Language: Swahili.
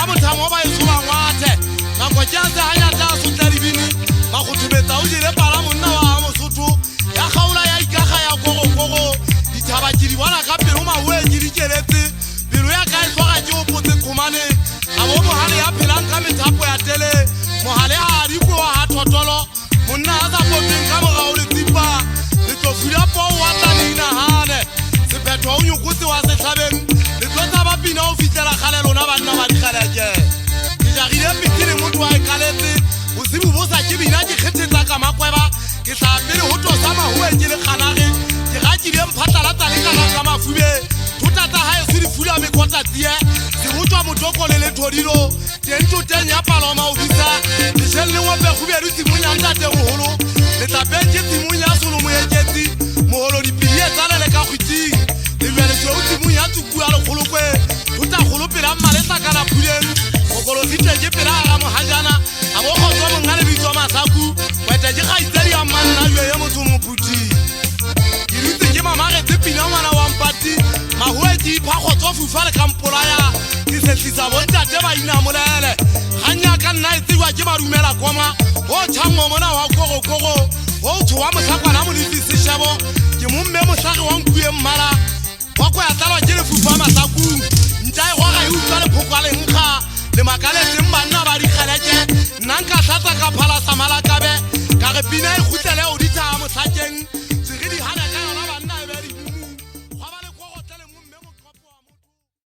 ba mothamo ba e soba ngwathe nako tjase hanya tla sotla dibini ba go thubetsa o dire para monna wa Mosotho ya kgaola ya ikaga ya gogo dithaba ke di bona ka pelo mawe ke di keletse pelo ya ka e tloga ke o potse khomane a bo mohale ya phelang ka methapo ya tele mohale ha di go ha thotolo monna a sa poteng ka mogao le tsipa le tlo fuya po wa tlanina hane sephetho o nyukutse wa setlhabeng le tlotsa ba pina o fitlela kgale lona banna ba dikgaleke ke jagile pitile motho wa e kaletse bosibu bo sa ke bina ke kgethetsa ka makweba ke tla pele ho tosa mahoe ke le kganage ke ga ke di mphatlalatsa le kana ka mafube thuta tsa hae se di fula mekota tie se botwa motoko le le thodilo teng toteng ya paloma o bisa le shelle wa be go be re tsimunya ntate moholo le tla be ke tsimunya solo moyeketsi moholo di pilie tsana le ka khwiti le bele se o tsimunya tsukua le kholokwe thuta kholo pela maletsa kana phuleng kokolo sitse ke pela ga mohajana a bo khotso mongale bitso masaku weta ke ga itsedi ya manna yo motho moputi ke ritse ke mamare tsepina ngwana wa mpati mahoe ke ipha khotso fufale ka mpolaya ke se tlisa bontate ba ina molele ganya ka nna e tsiwa ke barumela koma o tshangwa mona wa gogo o tswa mosakwana mo lefise shabo ke momme mohlagi wa nkuye mmala wa kwa ya tsalwa ke le fufa masaku ntja e go ga e utlwa le phokwa le nkga